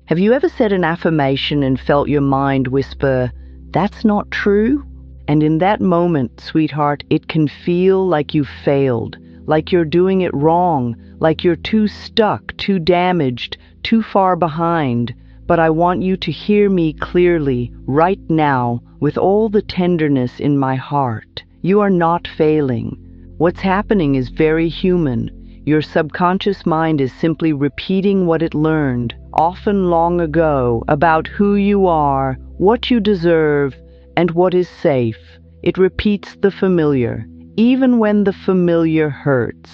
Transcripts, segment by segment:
Have you ever said an affirmation and felt your mind whisper, "That's not true"? And in that moment, sweetheart, it can feel like you failed, like you're doing it wrong, like you're too stuck, too damaged, too far behind. But I want you to hear me clearly, right now, with all the tenderness in my heart. You are not failing. What's happening is very human. Your subconscious mind is simply repeating what it learned, often long ago, about who you are, what you deserve, and what is safe. It repeats the familiar, even when the familiar hurts,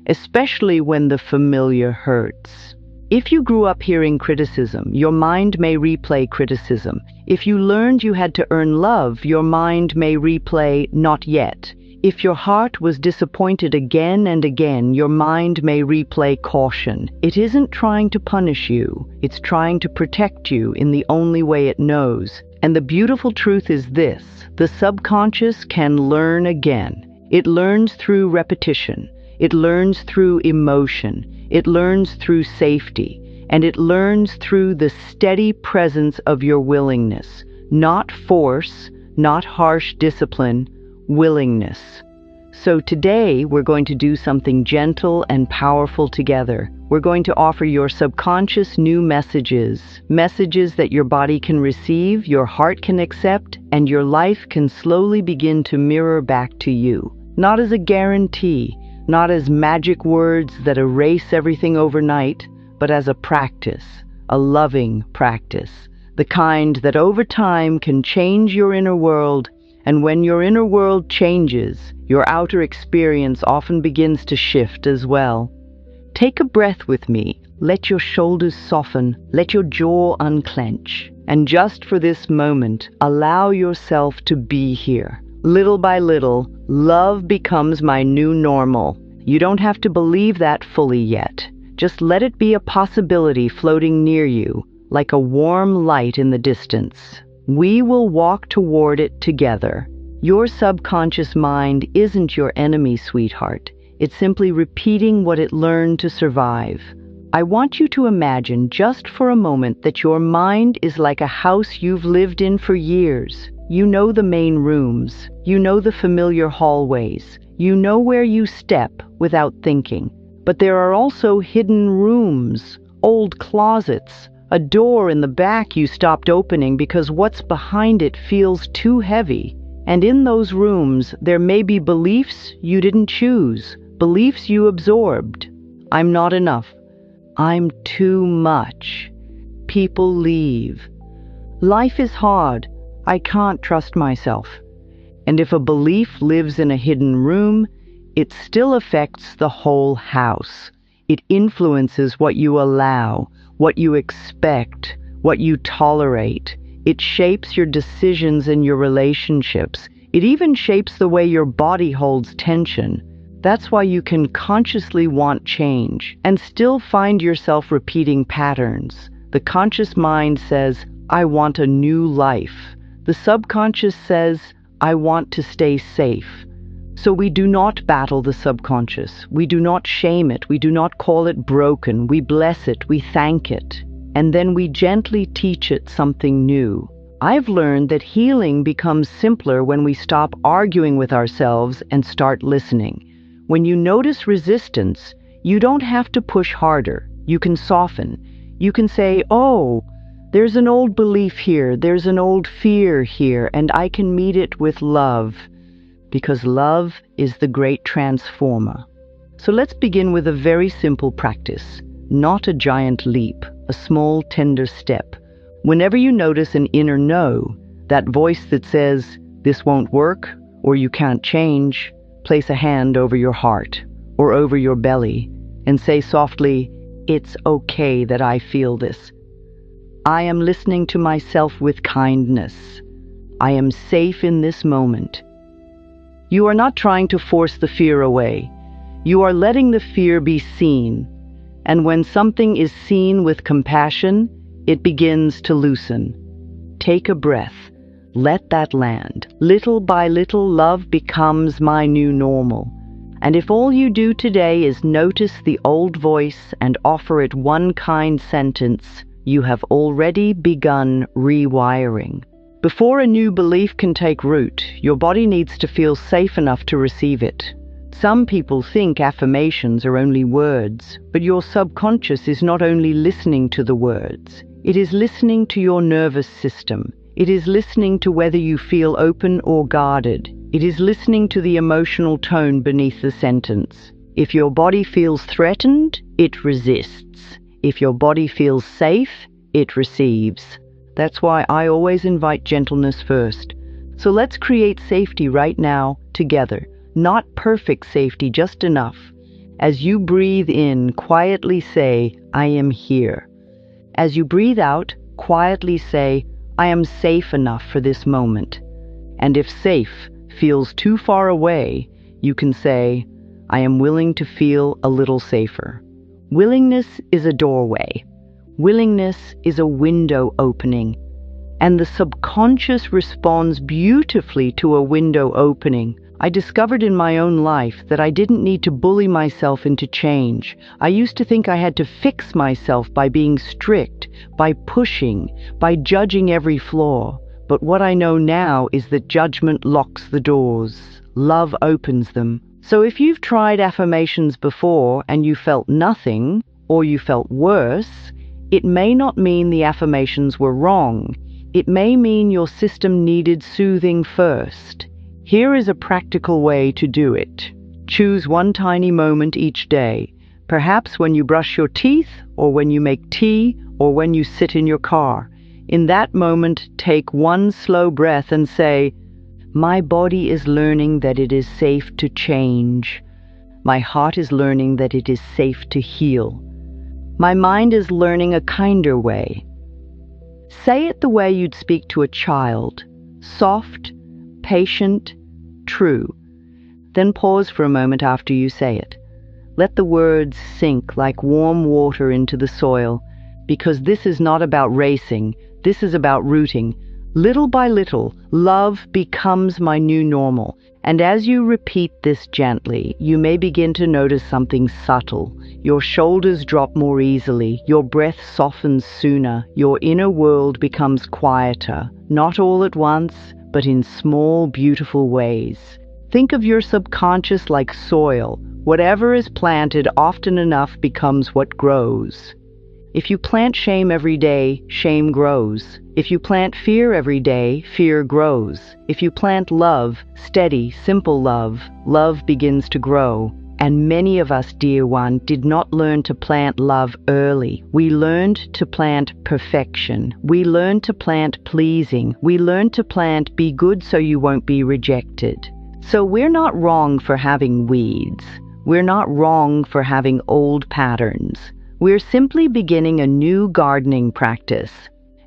especially when the familiar hurts. If you grew up hearing criticism, your mind may replay criticism. If you learned you had to earn love, your mind may replay not yet. If your heart was disappointed again and again, your mind may replay caution. It isn't trying to punish you, it's trying to protect you in the only way it knows. And the beautiful truth is this: the subconscious can learn again. It learns through repetition. It learns through emotion. It learns through safety. And it learns through the steady presence of your willingness. Not force, not harsh discipline, willingness. So today we're going to do something gentle and powerful together. We're going to offer your subconscious new messages that your body can receive, your heart can accept, and your life can slowly begin to mirror back to you. Not as a guarantee, not as magic words that erase everything overnight, but as a practice, a loving practice, the kind that over time can change your inner world. And when your inner world changes, your outer experience often begins to shift as well. Take a breath with me. Let your shoulders soften. Let your jaw unclench. And just for this moment, allow yourself to be here. Little by little, love becomes my new normal. You don't have to believe that fully yet. Just let it be a possibility floating near you, like a warm light in the distance. We will walk toward it together. Your subconscious mind isn't your enemy, sweetheart. It's simply repeating what it learned to survive. I want you to imagine just for a moment that your mind is like a house you've lived in for years. You know the main rooms. You know the familiar hallways. You know where you step without thinking. But there are also hidden rooms, old closets, a door in the back you stopped opening because what's behind it feels too heavy. And in those rooms, there may be beliefs you didn't choose, beliefs you absorbed. I'm not enough. I'm too much. People leave. Life is hard. I can't trust myself. And if a belief lives in a hidden room, it still affects the whole house. It influences what you allow, what you expect, what you tolerate. It shapes your decisions and your relationships. It even shapes the way your body holds tension. That's why you can consciously want change and still find yourself repeating patterns. The conscious mind says, "I want a new life." The subconscious says, "I want to stay safe." So we do not battle the subconscious. We do not shame it. We do not call it broken. We bless it. We thank it. And then we gently teach it something new. I've learned that healing becomes simpler when we stop arguing with ourselves and start listening. When you notice resistance, you don't have to push harder. You can soften. You can say, "Oh, there's an old belief here. There's an old fear here, and I can meet it with love." Because love is the great transformer. So let's begin with a very simple practice, not a giant leap, a small, tender step. Whenever you notice an inner no, that voice that says, "This won't work," or "You can't change," place a hand over your heart or over your belly and say softly, "It's okay that I feel this. I am listening to myself with kindness. I am safe in this moment." You are not trying to force the fear away. You are letting the fear be seen. And when something is seen with compassion, it begins to loosen. Take a breath. Let that land. Little by little, love becomes my new normal. And if all you do today is notice the old voice and offer it one kind sentence, you have already begun rewiring. Before a new belief can take root, your body needs to feel safe enough to receive it. Some people think affirmations are only words, but your subconscious is not only listening to the words, it is listening to your nervous system. It is listening to whether you feel open or guarded. It is listening to the emotional tone beneath the sentence. If your body feels threatened, it resists. If your body feels safe, it receives. That's why I always invite gentleness first. So let's create safety right now, together. Not perfect safety, just enough. As you breathe in, quietly say, I am here. As you breathe out, quietly say, I am safe enough for this moment. And if safe feels too far away, you can say, I am willing to feel a little safer. Willingness is a doorway. Willingness is a window opening. And the subconscious responds beautifully to a window opening. I discovered in my own life that I didn't need to bully myself into change. I used to think I had to fix myself by being strict, by pushing, by judging every flaw. But what I know now is that judgment locks the doors. Love opens them. So if you've tried affirmations before and you felt nothing, or you felt worse, it may not mean the affirmations were wrong. It may mean your system needed soothing first. Here is a practical way to do it. Choose one tiny moment each day, perhaps when you brush your teeth, or when you make tea, or when you sit in your car. In that moment, take one slow breath and say, my body is learning that it is safe to change. My heart is learning that it is safe to heal. My mind is learning a kinder way. Say it the way you'd speak to a child, soft, patient, true. Then pause for a moment after you say it. Let the words sink like warm water into the soil, because this is not about racing, this is about rooting. Little by little, love becomes my new normal. And as you repeat this gently, you may begin to notice something subtle. Your shoulders drop more easily, your breath softens sooner, your inner world becomes quieter, not all at once, but in small, beautiful ways. Think of your subconscious like soil. Whatever is planted often enough becomes what grows. If you plant shame every day, shame grows. If you plant fear every day, fear grows. If you plant love, steady, simple love, love begins to grow. And many of us, dear one, did not learn to plant love early. We learned to plant perfection. We learned to plant pleasing. We learned to plant be good so you won't be rejected. So we're not wrong for having weeds. We're not wrong for having old patterns. We're simply beginning a new gardening practice.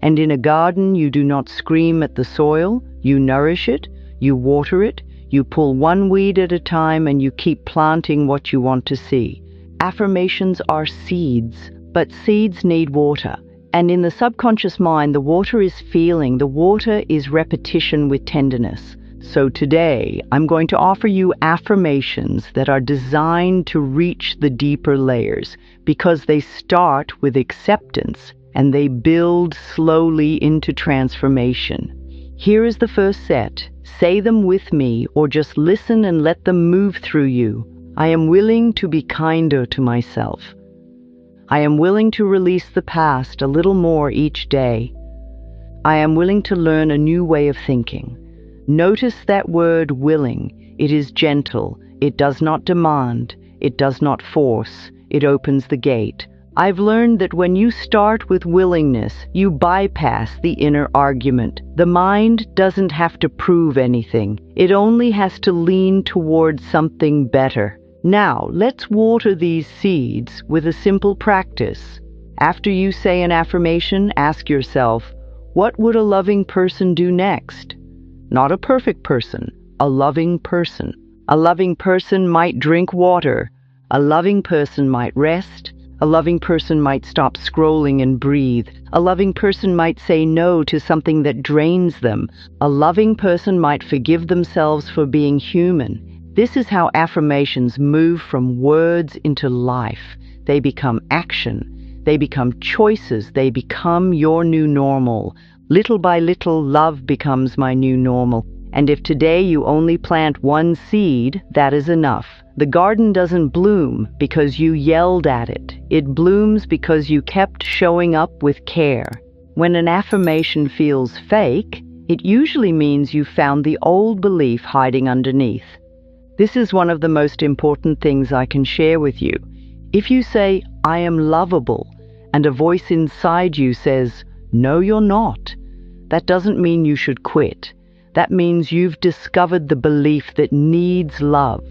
And in a garden, you do not scream at the soil, you nourish it, you water it, you pull one weed at a time, and you keep planting what you want to see. Affirmations are seeds, but seeds need water. And in the subconscious mind, the water is feeling, the water is repetition with tenderness. So today, I'm going to offer you affirmations that are designed to reach the deeper layers, because they start with acceptance and they build slowly into transformation. Here is the first set. Say them with me, or just listen and let them move through you. I am willing to be kinder to myself. I am willing to release the past a little more each day. I am willing to learn a new way of thinking. Notice that word willing. It is gentle. It does not demand. It does not force. It opens the gate. I've learned that when you start with willingness, you bypass the inner argument. The mind doesn't have to prove anything. It only has to lean towards something better. Now, let's water these seeds with a simple practice. After you say an affirmation, ask yourself, what would a loving person do next? Not a perfect person, a loving person. A loving person might drink water. A loving person might rest. A loving person might stop scrolling and breathe. A loving person might say no to something that drains them. A loving person might forgive themselves for being human. This is how affirmations move from words into life. They become action. They become choices. They become your new normal. Little by little, love becomes my new normal. And if today you only plant one seed, that is enough. The garden doesn't bloom because you yelled at it. It blooms because you kept showing up with care. When an affirmation feels fake, it usually means you found the old belief hiding underneath. This is one of the most important things I can share with you. If you say, "I am lovable," and a voice inside you says, "No, you're not," that doesn't mean you should quit. That means you've discovered the belief that needs love.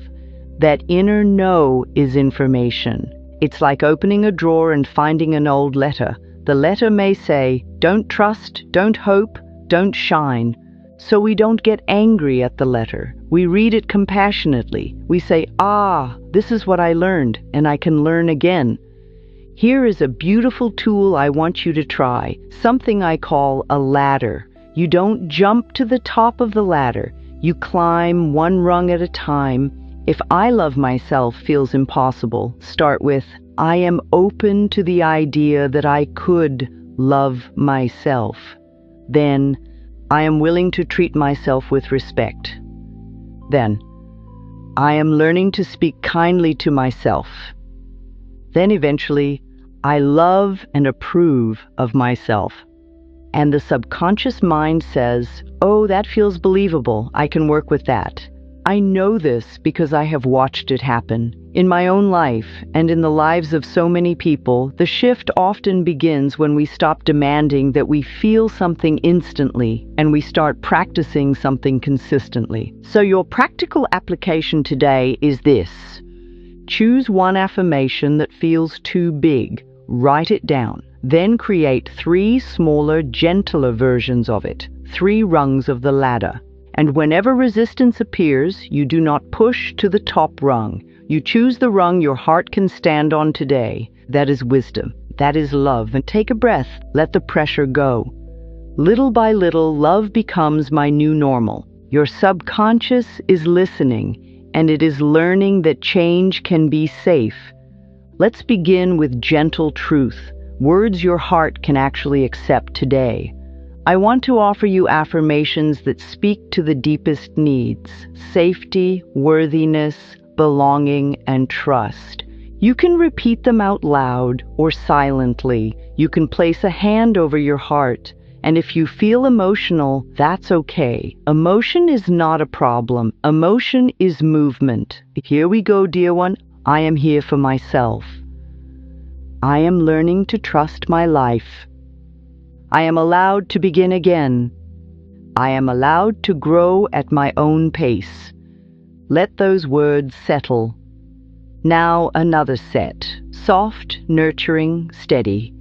That inner no is information. It's like opening a drawer and finding an old letter. The letter may say, "Don't trust, don't hope, don't shine." So we don't get angry at the letter. We read it compassionately. We say, this is what I learned, and I can learn again. Here is a beautiful tool I want you to try, something I call a ladder. You don't jump to the top of the ladder. You climb one rung at a time. If "I love myself" feels impossible, start with, "I am open to the idea that I could love myself." Then, "I am willing to treat myself with respect." Then, "I am learning to speak kindly to myself." Then eventually, "I love and approve of myself." And the subconscious mind says, "Oh, that feels believable. I can work with that." I know this because I have watched it happen. In my own life and in the lives of so many people, the shift often begins when we stop demanding that we feel something instantly and we start practicing something consistently. So your practical application today is this. Choose one affirmation that feels too big. Write it down. Then create 3 smaller, gentler versions of it, 3 rungs of the ladder. And whenever resistance appears, you do not push to the top rung. You choose the rung your heart can stand on today. That is wisdom. That is love. And take a breath. Let the pressure go. Little by little, love becomes my new normal. Your subconscious is listening, and it is learning that change can be safe. Let's begin with gentle truth. Words your heart can actually accept today. I want to offer you affirmations that speak to the deepest needs: safety, worthiness, belonging, and trust. You can repeat them out loud or silently. You can place a hand over your heart. And if you feel emotional, that's okay. Emotion is not a problem. Emotion is movement. Here we go, dear one. I am here for myself. I am learning to trust my life. I am allowed to begin again. I am allowed to grow at my own pace. Let those words settle. Now another set. Soft, nurturing, steady.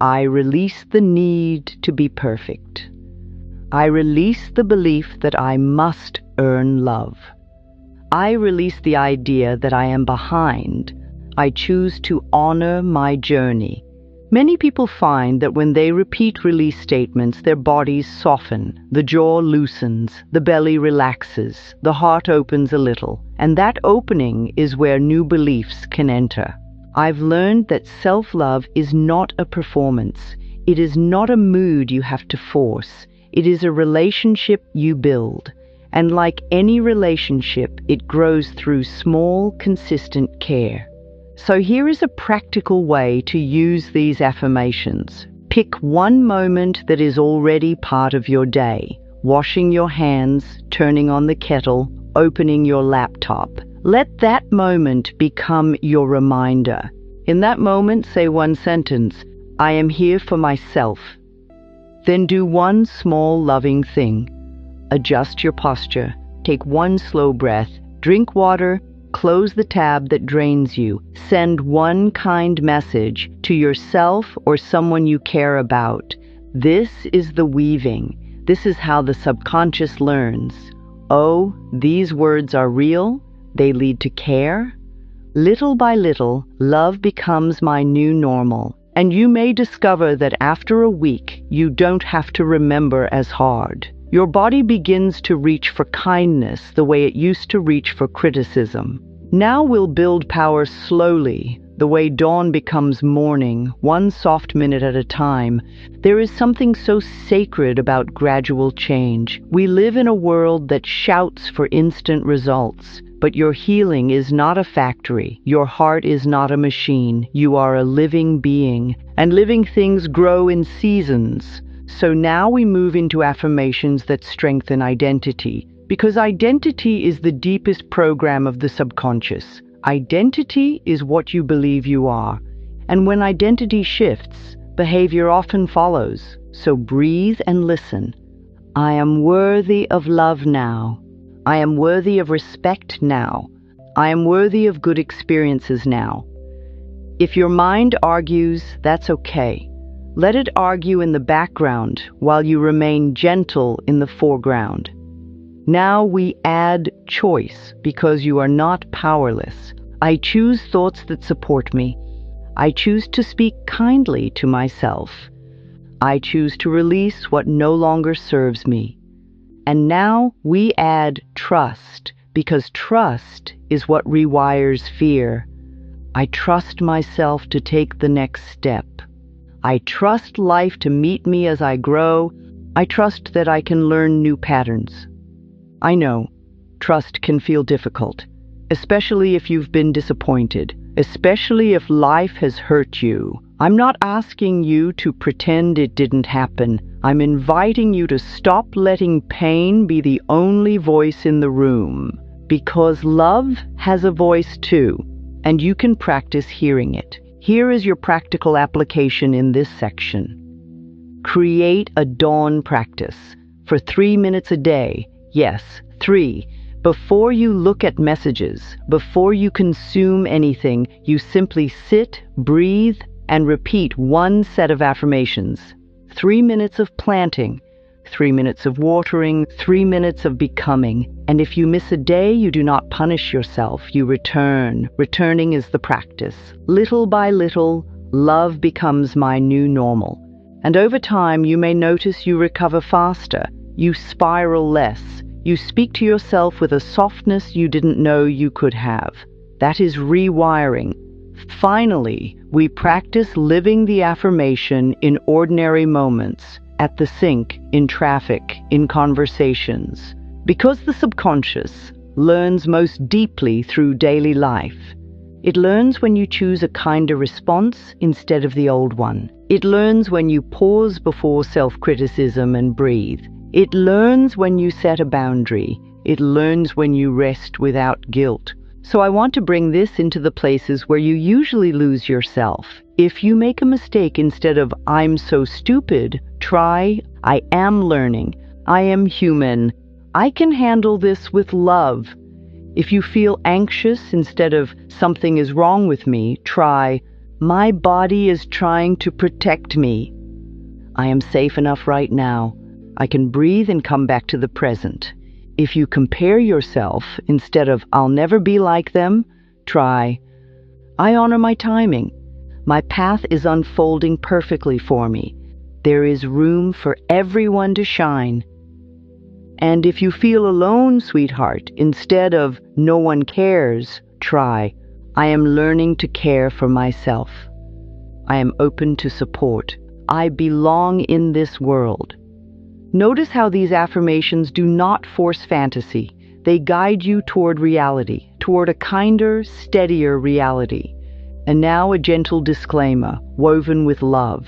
I release the need to be perfect. I release the belief that I must earn love. I release the idea that I am behind. I choose to honor my journey. Many people find that when they repeat release statements, their bodies soften, the jaw loosens, the belly relaxes, the heart opens a little, and that opening is where new beliefs can enter. I've learned that self-love is not a performance. It is not a mood you have to force. It is a relationship you build. And like any relationship, it grows through small, consistent care. So here is a practical way to use these affirmations. Pick one moment that is already part of your day. Washing your hands, turning on the kettle, opening your laptop. Let that moment become your reminder. In that moment, say one sentence, "I am here for myself." Then do one small loving thing. Adjust your posture. Take one slow breath. Drink water. Close the tab that drains you. Send one kind message to yourself or someone you care about. This is the weaving. This is how the subconscious learns. Oh, these words are real. They lead to care. Little by little, love becomes my new normal. And you may discover that after a week, you don't have to remember as hard. Your body begins to reach for kindness the way it used to reach for criticism. Now we'll build power slowly, the way dawn becomes morning, one soft minute at a time, there is something so sacred about gradual change. We live in a world that shouts for instant results, but your healing is not a factory. Your heart is not a machine. You are a living being, and living things grow in seasons. So now we move into affirmations that strengthen identity, because identity is the deepest program of the subconscious. Identity is what you believe you are, and when identity shifts, behavior often follows. So breathe and listen. I am worthy of love now. I am worthy of respect now. I am worthy of good experiences now. If your mind argues, that's okay. Let it argue in the background while you remain gentle in the foreground. Now we add choice, because you are not powerless. I choose thoughts that support me. I choose to speak kindly to myself. I choose to release what no longer serves me. And now we add trust, because trust is what rewires fear. I trust myself to take the next step. I trust life to meet me as I grow. I trust that I can learn new patterns. I know, trust can feel difficult, especially if you've been disappointed, especially if life has hurt you. I'm not asking you to pretend it didn't happen. I'm inviting you to stop letting pain be the only voice in the room, because love has a voice too, and you can practice hearing it. Here is your practical application in this section. Create a dawn practice for 3 minutes a day. Yes, 3. Before you look at messages, before you consume anything, you simply sit, breathe, and repeat one set of affirmations. 3 minutes of planting, 3 minutes of watering, 3 minutes of becoming. And if you miss a day, you do not punish yourself, you return. Returning is the practice. Little by little, love becomes my new normal. And over time, you may notice you recover faster. You spiral less. You speak to yourself with a softness you didn't know you could have. That is rewiring. Finally, we practice living the affirmation in ordinary moments, at the sink, in traffic, in conversations. Because the subconscious learns most deeply through daily life. It learns when you choose a kinder response instead of the old one. It learns when you pause before self-criticism and breathe. It learns when you set a boundary. It learns when you rest without guilt. So I want to bring this into the places where you usually lose yourself. If you make a mistake, instead of "I'm so stupid," try "I am learning. I am human. I can handle this with love." If you feel anxious, instead of "something is wrong with me," try "my body is trying to protect me. I am safe enough right now. I can breathe and come back to the present." If you compare yourself, instead of "I'll never be like them," try "I honor my timing. My path is unfolding perfectly for me. There is room for everyone to shine." And if you feel alone, sweetheart, instead of "no one cares," try "I am learning to care for myself. I am open to support. I belong in this world." Notice how these affirmations do not force fantasy. They guide you toward reality, toward a kinder, steadier reality. And now a gentle disclaimer, woven with love.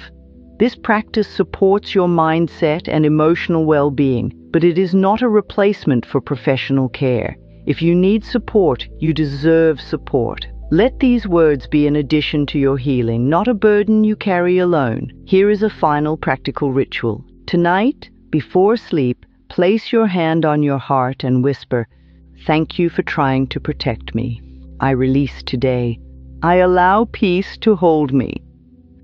This practice supports your mindset and emotional well-being, but it is not a replacement for professional care. If you need support, you deserve support. Let these words be an addition to your healing, not a burden you carry alone. Here is a final practical ritual. Tonight, before sleep, place your hand on your heart and whisper, "Thank you for trying to protect me. I release today. I allow peace to hold me."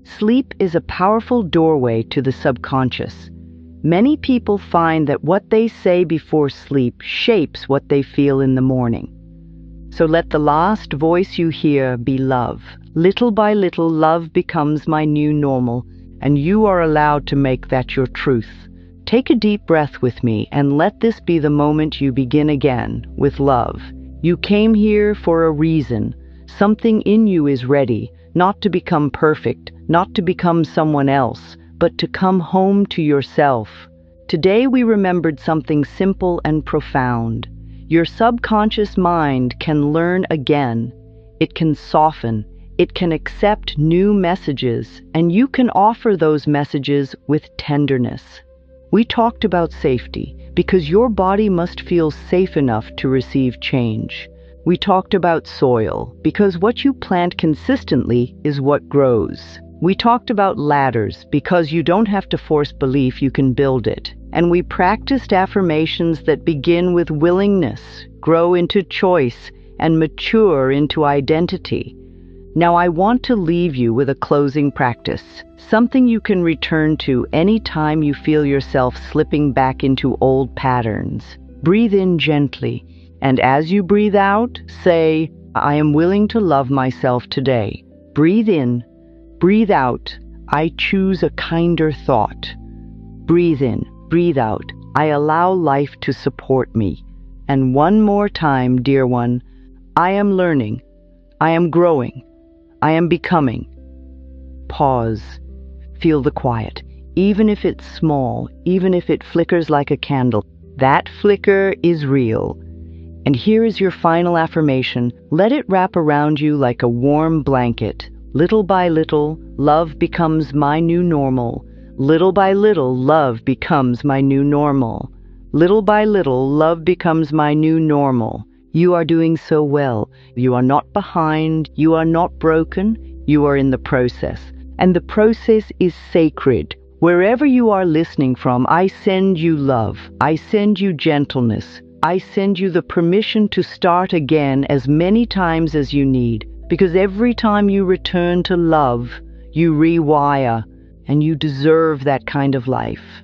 Sleep is a powerful doorway to the subconscious. Many people find that what they say before sleep shapes what they feel in the morning. So let the last voice you hear be love. Little by little, love becomes my new normal, and you are allowed to make that your truth. Take a deep breath with me and let this be the moment you begin again with love. You came here for a reason. Something in you is ready. not to become perfect, not to become someone else, but to come home to yourself. Today we remembered something simple and profound. Your subconscious mind can learn again. It can soften. It can accept new messages, and you can offer those messages with tenderness. We talked about safety, because your body must feel safe enough to receive change. We talked about soil, because what you plant consistently is what grows. We talked about ladders, because you don't have to force belief, you can build it. And we practiced affirmations that begin with willingness, grow into choice, and mature into identity. Now I want to leave you with a closing practice, something you can return to anytime you feel yourself slipping back into old patterns. Breathe in gently, and as you breathe out, say, I am willing to love myself today. Breathe in, breathe out, I choose a kinder thought. Breathe in, breathe out, I allow life to support me. And one more time, dear one, I am learning, I am growing, I am becoming. Pause. Feel the quiet. Even if it's small, even if it flickers like a candle, that flicker is real. And here is your final affirmation. Let it wrap around you like a warm blanket. Little by little, love becomes my new normal. Little by little, love becomes my new normal. Little by little, love becomes my new normal. You are doing so well. You are not behind. You are not broken. You are in the process. And the process is sacred. Wherever you are listening from, I send you love. I send you gentleness. I send you the permission to start again as many times as you need. Because every time you return to love, you rewire. And you deserve that kind of life.